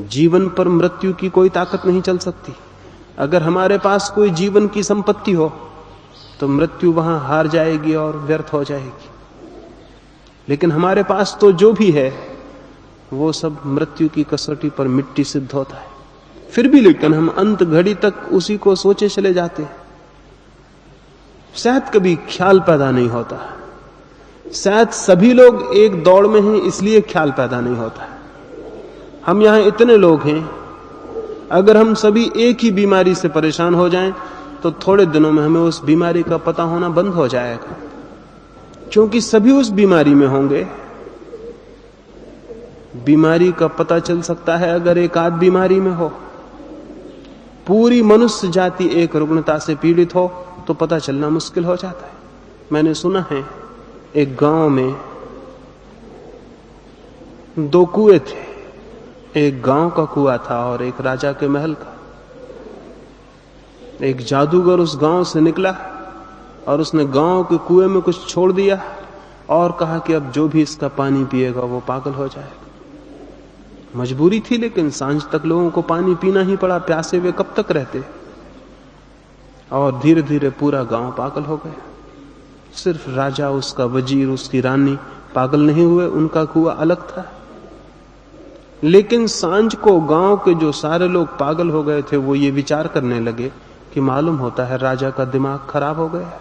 जीवन पर मृत्यु की कोई ताकत नहीं चल सकती। अगर हमारे पास कोई जीवन की संपत्ति हो, तो मृत्यु वहां हार जाएगी और व्यर्थ हो जाएगी। लेकिन हमारे पास तो जो भी है वो सब मृत्यु की कसौटी पर मिट्टी सिद्ध होता है। फिर भी लेकिन हम अंत घड़ी तक उसी को सोचे चले जाते हैं। शायद कभी ख्याल पैदा नहीं होता, शायद सभी लोग एक दौड़ में हैं इसलिए ख्याल पैदा नहीं होता। हम यहां इतने लोग हैं, अगर हम सभी एक ही बीमारी से परेशान हो जाएं तो थोड़े दिनों में हमें उस बीमारी का पता होना बंद हो जाएगा, क्योंकि सभी उस बीमारी में होंगे। बीमारी का पता चल सकता है अगर एक आध बीमारी में हो। पूरी मनुष्य जाति एक रुग्णता से पीड़ित हो तो पता चलना मुश्किल हो जाता है। मैंने सुना है एक गांव में 2 कुएं थे, एक गांव का कुआं था और एक राजा के महल का। एक जादूगर उस गांव से निकला और उसने गांव के कुएं में कुछ छोड़ दिया और कहा कि अब जो भी इसका पानी पिएगा वो पागल हो जाएगा। मजबूरी थी, लेकिन सांझ तक लोगों को पानी पीना ही पड़ा, प्यासे हुए कब तक रहते। और धीरे धीरे पूरा गांव पागल हो गया। सिर्फ राजा, उसका वजीर, उसकी रानी पागल नहीं हुए, उनका कुआं अलग था। लेकिन सांझ को गांव के जो सारे लोग पागल हो गए थे वो ये विचार करने लगे कि मालूम होता है राजा का दिमाग खराब हो गया,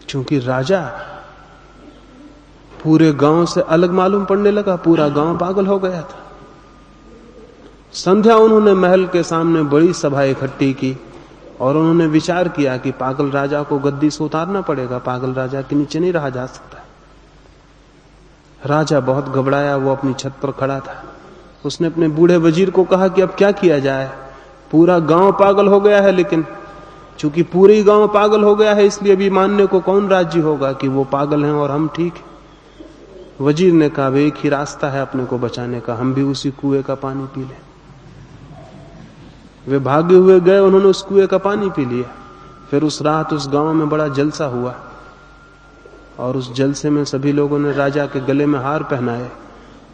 क्योंकि राजा पूरे गांव से अलग मालूम पड़ने लगा, पूरा गांव पागल हो गया था। संध्या उन्होंने महल के सामने बड़ी सभा इकट्ठी की और उन्होंने विचार किया कि पागल राजा को गद्दी से उतारना पड़ेगा, पागल राजा के नीचे नहीं रहा जा सकता। राजा बहुत घबराया, वो अपनी छत पर खड़ा था। उसने अपने बूढ़े वजीर को कहा कि अब क्या किया जाए, पूरा गांव पागल हो गया है, लेकिन चूंकि पूरे गांव पागल हो गया है इसलिए अभी मानने को कौन राजी होगा कि वो पागल हैं और हम ठीक हैं। वजीर ने कहा एक ही रास्ता है अपने को बचाने का, हम भी उसी कुएं का पानी पी लें। वे भागे हुए गए, उन्होंने उस कुएं का पानी पी लिया। फिर उस रात उस गांव में बड़ा जलसा हुआ और उस जलसे में सभी लोगों ने राजा के गले में हार पहनाए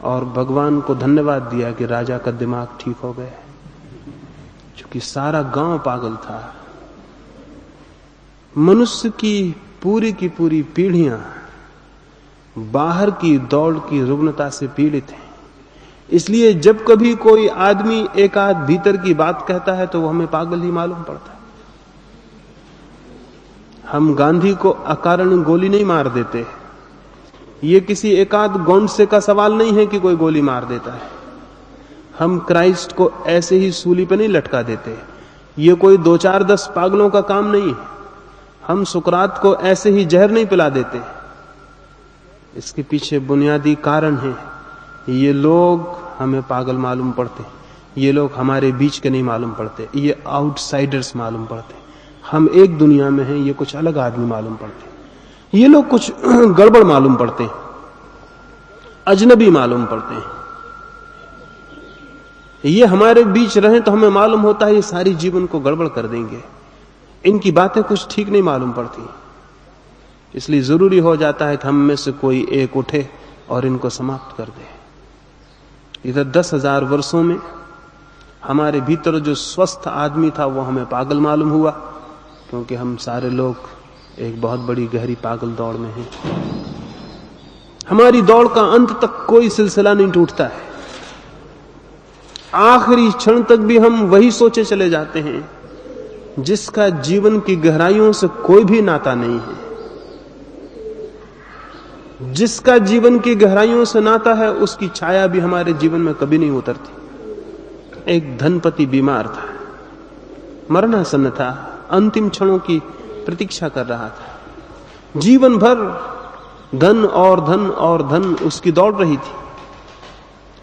और भगवान को धन्यवाद दिया कि राजा का दिमाग ठीक हो गया, क्योंकि सारा गांव पागल था। मनुष्य की पूरी पीढ़ियां बाहर की दौड़ की रुग्णता से पीड़ित हैं। इसलिए जब कभी कोई आदमी एक आध भीतर की बात कहता है तो वो हमें पागल ही मालूम पड़ता है। हम गांधी को अकारण गोली नहीं मार देते, ये किसी एकाध गोंडसे का सवाल नहीं है कि कोई गोली मार देता है। हम क्राइस्ट को ऐसे ही सूली पर नहीं लटका देते, ये कोई 2-4-10 पागलों का काम नहीं है। हम सुकरात को ऐसे ही जहर नहीं पिला देते, इसके पीछे बुनियादी कारण है। ये लोग हमें पागल मालूम पड़ते, ये लोग हमारे बीच के नहीं मालूम पड़ते, ये आउटसाइडर्स मालूम पड़ते। हम एक दुनिया में हैं, ये कुछ अलग आदमी मालूम पड़ते। ये लोग कुछ गड़बड़ मालूम पड़ते हैं, अजनबी मालूम पड़ते हैं। ये हमारे बीच रहें तो हमें मालूम होता है ये सारी जीवन को गड़बड़ कर देंगे, इनकी बातें कुछ ठीक नहीं मालूम पड़ती। इसलिए जरूरी हो जाता है कि हम में से कोई एक उठे और इनको समाप्त कर दे। इधर 10,000 वर्षों में हमारे भीतर जो स्वस्थ आदमी था वो हमें पागल मालूम हुआ, क्योंकि हम सारे लोग एक बहुत बड़ी गहरी पागल दौड़ में हैं। हमारी दौड़ का अंत तक कोई सिलसिला नहीं टूटता है। आखिरी क्षण तक भी हम वही सोचे चले जाते हैं जिसका जीवन की गहराइयों से कोई भी नाता नहीं है। जिसका जीवन की गहराइयों से नाता है उसकी छाया भी हमारे जीवन में कभी नहीं उतरती। एक धनपति बीमार था, मरणासन्न था, अंतिम क्षणों की प्रतीक्षा कर रहा था। जीवन भर धन और धन और धन उसकी दौड़ रही थी।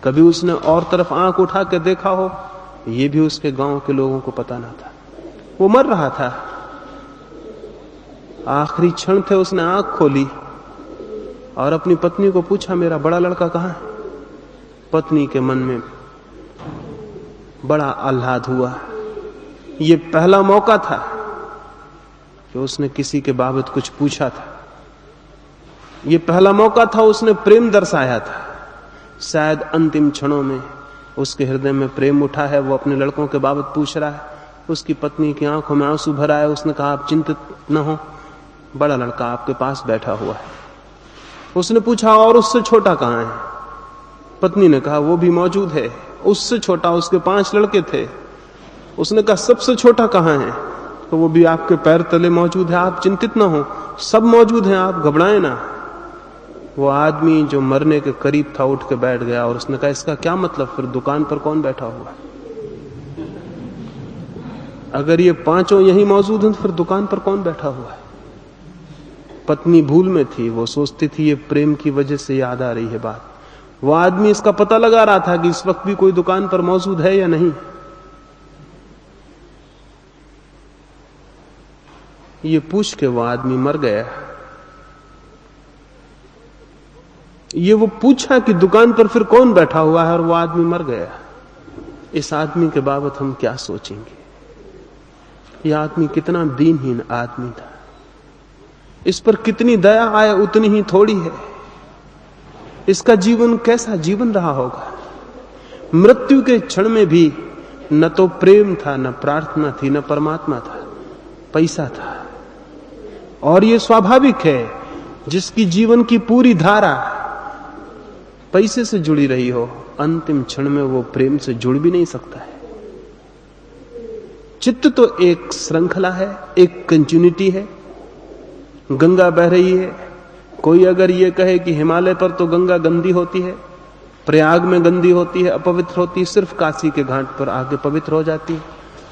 कभी उसने और तरफ आंख उठा के देखा हो, यह भी उसके गांव के लोगों को पता ना था। वो मर रहा था, आखिरी क्षण थे, उसने आंख खोली और अपनी पत्नी को पूछा मेरा बड़ा लड़का कहां है। पत्नी के मन में बड़ा आह्लाद हुआ। ये पहला मौका था कि उसने किसी के बाबत कुछ पूछा था, ये पहला मौका था उसने प्रेम दर्शाया था। शायद अंतिम क्षणों में उसके हृदय में प्रेम उठा है, वो अपने लड़कों के बाबत पूछ रहा है। उसकी पत्नी की आंखों में आंसू भर आए। उसने कहा, आप चिंतित न हो, बड़ा लड़का आपके पास बैठा हुआ है। उसने पूछा, और उससे छोटा कहां है? पत्नी ने कहा, वो भी मौजूद है। उससे छोटा, उसके 5 लड़के थे। उसने कहा, सबसे छोटा कहां है? तो वो भी आपके पैर तले मौजूद है, आप चिंतित ना हो, सब मौजूद हैं, आप घबराएं ना। वो आदमी जो मरने के करीब था उठ के बैठ गया और उसने कहा, इसका क्या मतलब? फिर दुकान पर कौन बैठा हुआ है? अगर ये 5 यहीं मौजूद हैं तो फिर दुकान पर कौन बैठा हुआ है? पत्नी भूल में थी, वो सोचती थी ये प्रेम की वजह से याद आ रही है बात। वो आदमी इसका पता लगा रहा था कि इस वक्त भी कोई दुकान पर मौजूद है या नहीं। ये पूछ के वो आदमी मर गया। ये वो पूछा कि दुकान पर फिर कौन बैठा हुआ है, और वो आदमी मर गया। इस आदमी के बाबत हम क्या सोचेंगे? यह आदमी कितना दीनहीन आदमी था। इस पर कितनी दया आए उतनी ही थोड़ी है। इसका जीवन कैसा जीवन रहा होगा? मृत्यु के क्षण में भी न तो प्रेम था, न प्रार्थना थी, न परमात्मा था, पैसा था। और ये स्वाभाविक है, जिसकी जीवन की पूरी धारा पैसे से जुड़ी रही हो, अंतिम क्षण में वो प्रेम से जुड़ भी नहीं सकता है। चित्त तो एक श्रृंखला है, एक कंटिन्यूटी है। गंगा बह रही है। कोई अगर ये कहे कि हिमालय पर तो गंगा गंदी होती है, प्रयाग में गंदी होती है, अपवित्र होती है, सिर्फ काशी के घाट पर आगे पवित्र हो जाती है,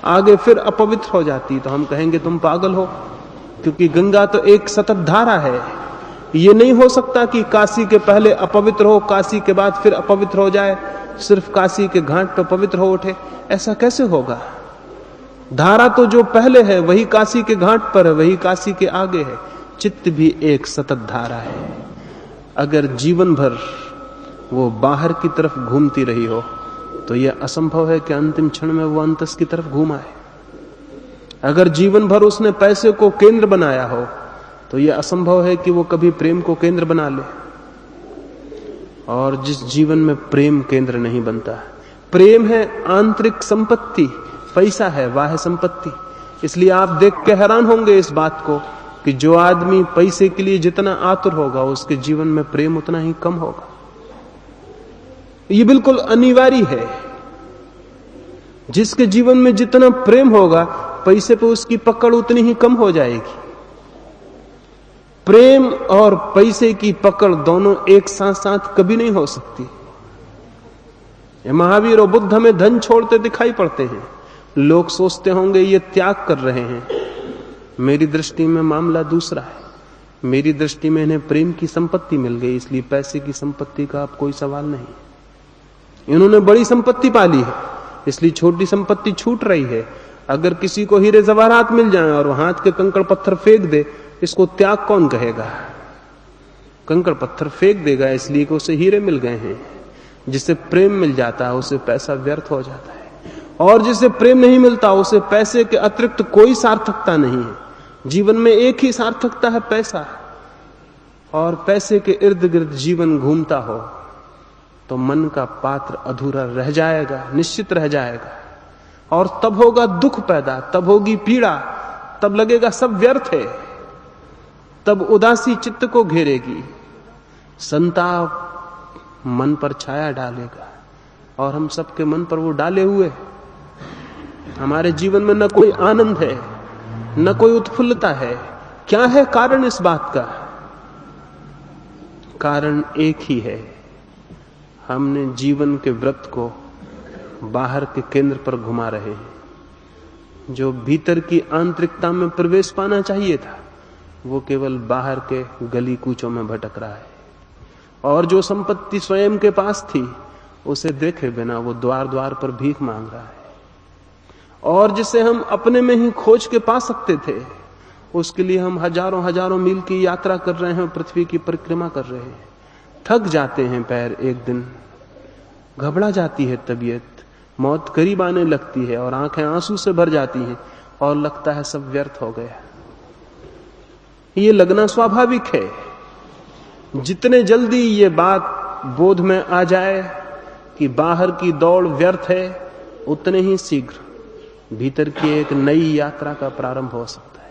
आगे फिर अपवित्र हो जाती है, तो हम कहेंगे तुम पागल हो, क्योंकि गंगा तो एक सतत धारा है। ये नहीं हो सकता कि काशी के पहले अपवित्र हो, काशी के बाद फिर अपवित्र हो जाए, सिर्फ काशी के घाट पर पवित्र हो उठे। ऐसा कैसे होगा? धारा तो जो पहले है वही काशी के घाट पर है, वही काशी के आगे है। चित्त भी एक सतत धारा है। अगर जीवन भर वो बाहर की तरफ घूमती रही हो तो यह असंभव है कि अंतिम क्षण में वो अंतस की तरफ घूम आए। अगर जीवन भर उसने पैसे को केंद्र बनाया हो तो यह असंभव है कि वो कभी प्रेम को केंद्र बना ले। और जिस जीवन में प्रेम केंद्र नहीं बनता, प्रेम है आंतरिक संपत्ति, पैसा है बाह्य संपत्ति। इसलिए आप देख के हैरान होंगे इस बात को कि जो आदमी पैसे के लिए जितना आतुर होगा उसके जीवन में प्रेम उतना ही कम होगा। ये बिल्कुल अनिवार्य है। जिसके जीवन में जितना प्रेम होगा पैसे पे उसकी पकड़ उतनी ही कम हो जाएगी। प्रेम और पैसे की पकड़ दोनों एक साथ साथ कभी नहीं हो सकती। महावीर और बुद्ध हमें धन छोड़ते दिखाई पड़ते हैं। लोग सोचते होंगे ये त्याग कर रहे हैं। मेरी दृष्टि में मामला दूसरा है। मेरी दृष्टि में इन्हें प्रेम की संपत्ति मिल गई, इसलिए पैसे की संपत्ति का अब कोई सवाल नहीं। इन्होंने बड़ी संपत्ति पाली है, इसलिए छोटी संपत्ति छूट रही है। अगर किसी को हीरे जवाहरात मिल जाए और हाथ के कंकड़ पत्थर फेंक दे, इसको त्याग कौन कहेगा? कंकड़ पत्थर फेंक देगा इसलिए कि उसे हीरे मिल गए हैं। जिसे प्रेम मिल जाता है उसे पैसा व्यर्थ हो जाता है, और जिसे प्रेम नहीं मिलता उसे पैसे के अतिरिक्त कोई सार्थकता नहीं है। जीवन में एक ही सार्थकता है, पैसा। और पैसे के इर्द गिर्द जीवन घूमता हो तो मन का पात्र अधूरा रह जाएगा, निश्चित रह जाएगा। और तब होगा दुख पैदा, तब होगी पीड़ा, तब लगेगा सब व्यर्थ है। तब उदासी चित्त को घेरेगी, संताप मन पर छाया डालेगा, और हम सबके मन पर वो डाले हुए। हमारे जीवन में न कोई आनंद है, न कोई उत्फुल्लता है। क्या है कारण इस बात का? कारण एक ही है, हमने जीवन के वृत्त को बाहर के केंद्र पर घुमा रहे हैं। जो भीतर की आंतरिकता में प्रवेश पाना चाहिए था वो केवल बाहर के गली कूचों में भटक रहा है। और जो संपत्ति स्वयं के पास थी उसे देखे बिना वो द्वार द्वार पर भीख मांग रहा है। और जिसे हम अपने में ही खोज के पा सकते थे उसके लिए हम हजारों हजारों मील की यात्रा कर रहे हैं, पृथ्वी की परिक्रमा कर रहे हैं। थक जाते हैं पैर, एक दिन घबरा जाती है तबीयत, मौत करीब आने लगती है और आंखें आंसू से भर जाती हैं और लगता है सब व्यर्थ हो गया। ये लगना स्वाभाविक है। जितने जल्दी ये बात बोध में आ जाए कि बाहर की दौड़ व्यर्थ है, उतने ही शीघ्र भीतर की एक नई यात्रा का प्रारंभ हो सकता है।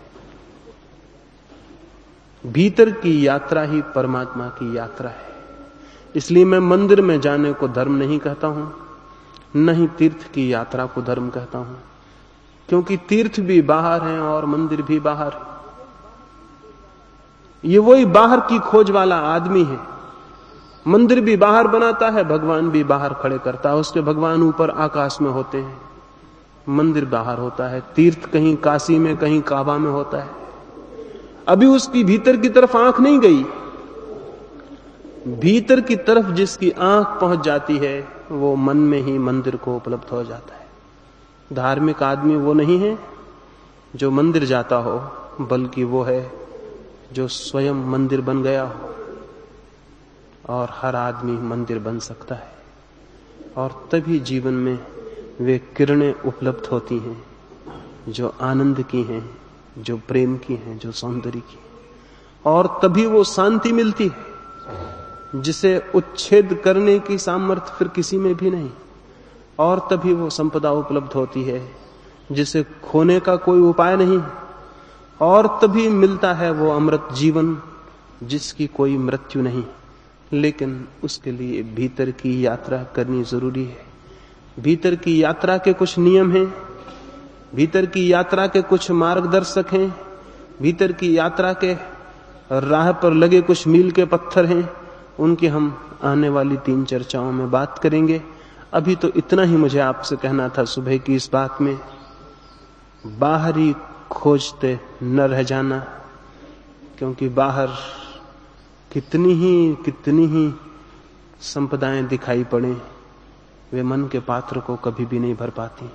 भीतर की यात्रा ही परमात्मा की यात्रा है। इसलिए मैं मंदिर में जाने को धर्म नहीं कहता हूं, न ही तीर्थ की यात्रा को धर्म कहता हूं, क्योंकि तीर्थ भी बाहर है और मंदिर भी बाहर है। ये वही बाहर की खोज वाला आदमी है। मंदिर भी बाहर बनाता है, भगवान भी बाहर खड़े करता है, उसके भगवान ऊपर आकाश में होते हैं, मंदिर बाहर होता है। तीर्थ कहीं काशी में, कहीं काबा में होता है। अभी उसकी भीतर की तरफ आंख नहीं गई। भीतर की तरफ जिसकी आंख पहुंच जाती है वो मन में ही मंदिर को उपलब्ध हो जाता है। धार्मिक आदमी वो नहीं है जो मंदिर जाता हो, बल्कि वो है जो स्वयं मंदिर बन गया हो। और हर आदमी मंदिर बन सकता है, और तभी जीवन में वे किरणें उपलब्ध होती हैं जो आनंद की हैं, जो प्रेम की हैं, जो सौंदर्य की हैं। और तभी वो शांति मिलती है जिसे उच्छेद करने की सामर्थ्य फिर किसी में भी नहीं। और तभी वो संपदा उपलब्ध होती है जिसे खोने का कोई उपाय नहीं। और तभी मिलता है वो अमृत जीवन जिसकी कोई मृत्यु नहीं। लेकिन उसके लिए भीतर की यात्रा करनी जरूरी है। भीतर की यात्रा के कुछ नियम हैं, भीतर की यात्रा के कुछ मार्गदर्शक हैं, भीतर की यात्रा के राह पर लगे कुछ मील के पत्थर हैं। उनकी हम आने वाली 3 चर्चाओं में बात करेंगे। अभी तो इतना ही मुझे आपसे कहना था सुबह की इस बात में। बाहरी खोजते न रह जाना, क्योंकि बाहर कितनी ही संपदाएं दिखाई पड़े, वे मन के पात्र को कभी भी नहीं भर पाती।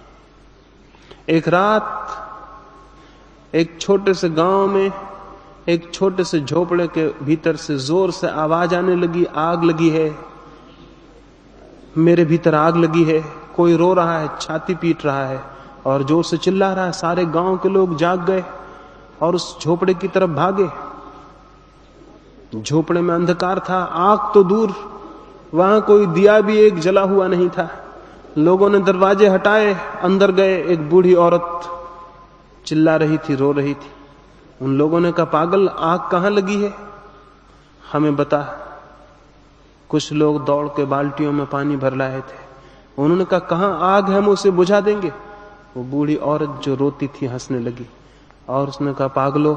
एक रात एक छोटे से गांव में, एक छोटे से झोपड़े के भीतर से जोर से आवाज आने लगी, आग लगी है, मेरे भीतर आग लगी है। कोई रो रहा है, छाती पीट रहा है और जोर से चिल्ला रहा है। सारे गांव के लोग जाग गए और उस झोपड़े की तरफ भागे। झोपड़े में अंधकार था, आग तो दूर, वहां कोई दिया भी एक जला हुआ नहीं था। लोगों ने दरवाजे हटाए, अंदर गए। एक बूढ़ी औरत चिल्ला रही थी, रो रही थी। उन लोगों ने कहा, पागल, आग कहां लगी है, हमें बता। कुछ लोग दौड़ के बाल्टियों में पानी भर लाए थे। उन्होंने कहा, कहां आग है, हम उसे बुझा देंगे। वो बूढ़ी औरत जो रोती थी हंसने लगी और उसने कहा, पागलो,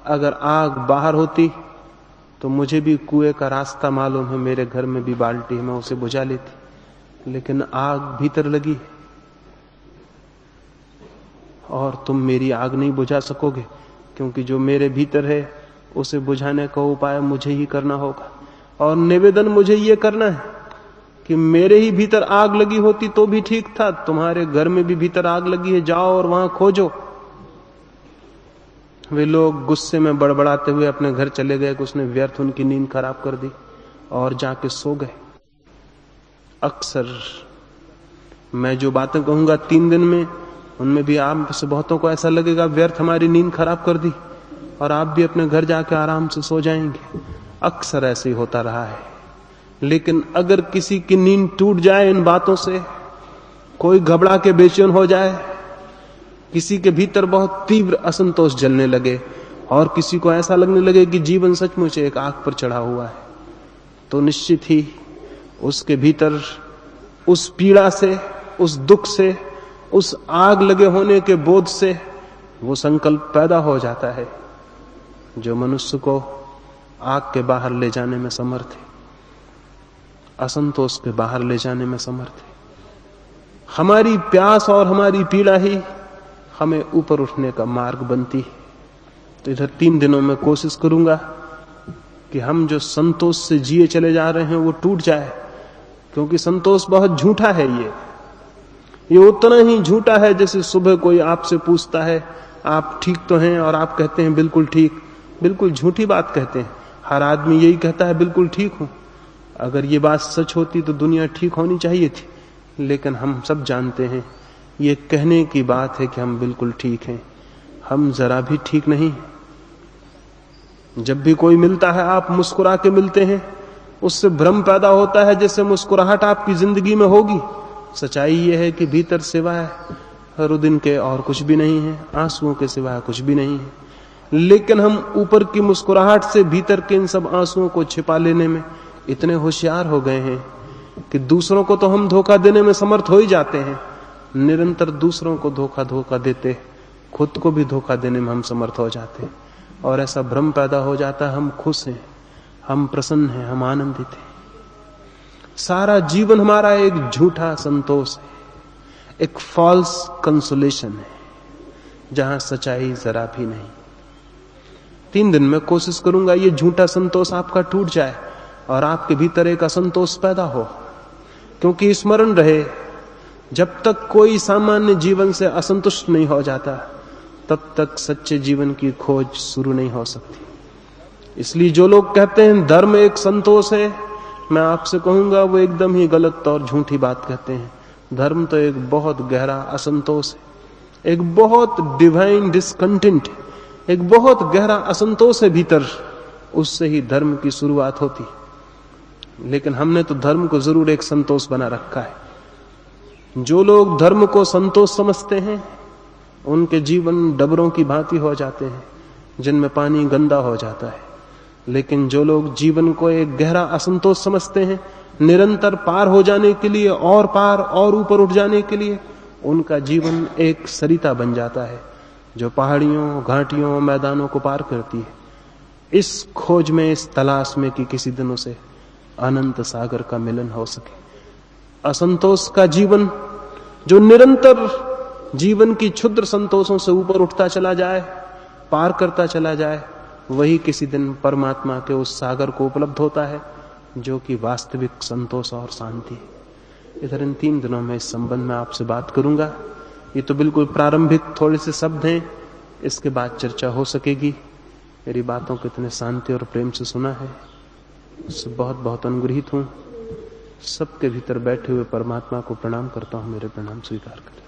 अगर आग बाहर होती तो मुझे भी कुएं का रास्ता मालूम है, मेरे घर में भी बाल्टी है, मैं उसे बुझा लेती। लेकिन आग भीतर लगी और तुम मेरी आग नहीं बुझा सकोगे, क्योंकि जो मेरे भीतर है उसे बुझाने का उपाय मुझे ही करना होगा। और निवेदन मुझे ये करना है कि मेरे ही भीतर आग लगी होती तो भी ठीक था, तुम्हारे घर में भी भीतर आग लगी है, जाओ और वहां खोजो। वे लोग गुस्से में बड़बड़ाते हुए अपने घर चले गए कि उसने व्यर्थ उनकी नींद खराब कर दी, और जाके सो गए। अक्सर मैं जो बातें कहूंगा 3 दिन में, उनमें भी आप से बहुतों को ऐसा लगेगा व्यर्थ हमारी नींद खराब कर दी, और आप भी अपने घर जाके आराम से सो जाएंगे। अक्सर ऐसे ही होता रहा है। लेकिन अगर किसी की नींद टूट जाए इन बातों से, कोई घबरा के बेचैन हो जाए, किसी के भीतर बहुत तीव्र असंतोष जलने लगे, और किसी को ऐसा लगने लगे कि जीवन सचमुच एक आग पर चढ़ा हुआ है, तो निश्चित ही उसके भीतर उस पीड़ा से, उस दुख से, उस आग लगे होने के बोध से वो संकल्प पैदा हो जाता है जो मनुष्य को आग के बाहर ले जाने में समर्थ है, असंतोष के बाहर ले जाने में समर्थ है। हमारी प्यास और हमारी पीड़ा ही हमें ऊपर उठने का मार्ग बनती है। तो इधर 3 दिनों में कोशिश करूंगा कि हम जो संतोष से जिए चले जा रहे हैं वो टूट जाए, क्योंकि संतोष बहुत झूठा है। ये उतना ही झूठा है जैसे सुबह कोई आपसे पूछता है, आप ठीक तो हैं, और आप कहते हैं बिल्कुल ठीक। बिल्कुल झूठी बात कहते हैं। हर आदमी यही कहता है बिल्कुल ठीक हूं। अगर ये बात सच होती तो दुनिया ठीक होनी चाहिए थी, लेकिन हम सब जानते हैं ये कहने की बात है कि हम बिल्कुल ठीक हैं। हम जरा भी ठीक नहीं। जब भी कोई मिलता है, आप मुस्कुरा के मिलते हैं, उससे भ्रम पैदा होता है जैसे मुस्कुराहट आपकी जिंदगी में होगी। सच्चाई यह है कि भीतर सिवाय रुदिन के और कुछ भी नहीं है, आंसुओं के सिवा कुछ भी नहीं है। लेकिन हम ऊपर की मुस्कुराहट से भीतर के इन सब आंसुओं को छिपा लेने में इतने होशियार हो गए हैं कि दूसरों को तो हम धोखा देने में समर्थ हो ही जाते हैं, निरंतर दूसरों को धोखा देते खुद को भी धोखा देने में हम समर्थ हो जाते हैं। और ऐसा भ्रम पैदा हो जाता है हम खुश हैं, हम प्रसन्न हैं, हम आनंदित हैं। सारा जीवन हमारा एक झूठा संतोष है, एक फॉल्स कंसोलेशन है, जहां सच्चाई जरा भी नहीं। 3 दिन में कोशिश करूंगा ये झूठा संतोष आपका टूट जाए और आपके भीतर एक असंतोष पैदा हो। क्योंकि स्मरण रहे, जब तक कोई सामान्य जीवन से असंतुष्ट नहीं हो जाता तब तक सच्चे जीवन की खोज शुरू नहीं हो सकती। इसलिए जो लोग कहते हैं धर्म एक संतोष है, मैं आपसे कहूंगा वो एकदम ही गलत और झूठी बात कहते हैं। धर्म तो एक बहुत गहरा असंतोष है, एक बहुत डिवाइन डिस्कंटेंट, एक बहुत गहरा असंतोष है भीतर, उससे ही धर्म की शुरुआत होती। लेकिन हमने तो धर्म को जरूर एक संतोष बना रखा है। जो लोग धर्म को संतोष समझते हैं उनके जीवन डबरों की भांति हो जाते हैं जिनमें पानी गंदा हो जाता है। लेकिन जो लोग जीवन को एक गहरा असंतोष समझते हैं, निरंतर पार हो जाने के लिए और पार और ऊपर उठ जाने के लिए, उनका जीवन एक सरिता बन जाता है जो पहाड़ियों, घाटियों, मैदानों को पार करती है। इस खोज में, इस तलाश में कि किसी दिन उसे अनंत सागर का मिलन हो सके। असंतोष का जीवन जो निरंतर जीवन की क्षुद्र संतोषों से ऊपर उठता चला जाए, पार करता चला जाए, वही किसी दिन परमात्मा के उस सागर को उपलब्ध होता है जो कि वास्तविक संतोष और शांति है। इधर इन 3 दिनों में इस संबंध में आपसे बात करूंगा। ये तो बिल्कुल प्रारंभिक थोड़े से शब्द हैं, इसके बाद चर्चा हो सकेगी। मेरी बातों को इतने शांति और प्रेम से सुना है, उससे बहुत बहुत अनुग्रहित हूं। सबके भीतर बैठे हुए परमात्मा को प्रणाम करता हूं, मेरे प्रणाम स्वीकार करें।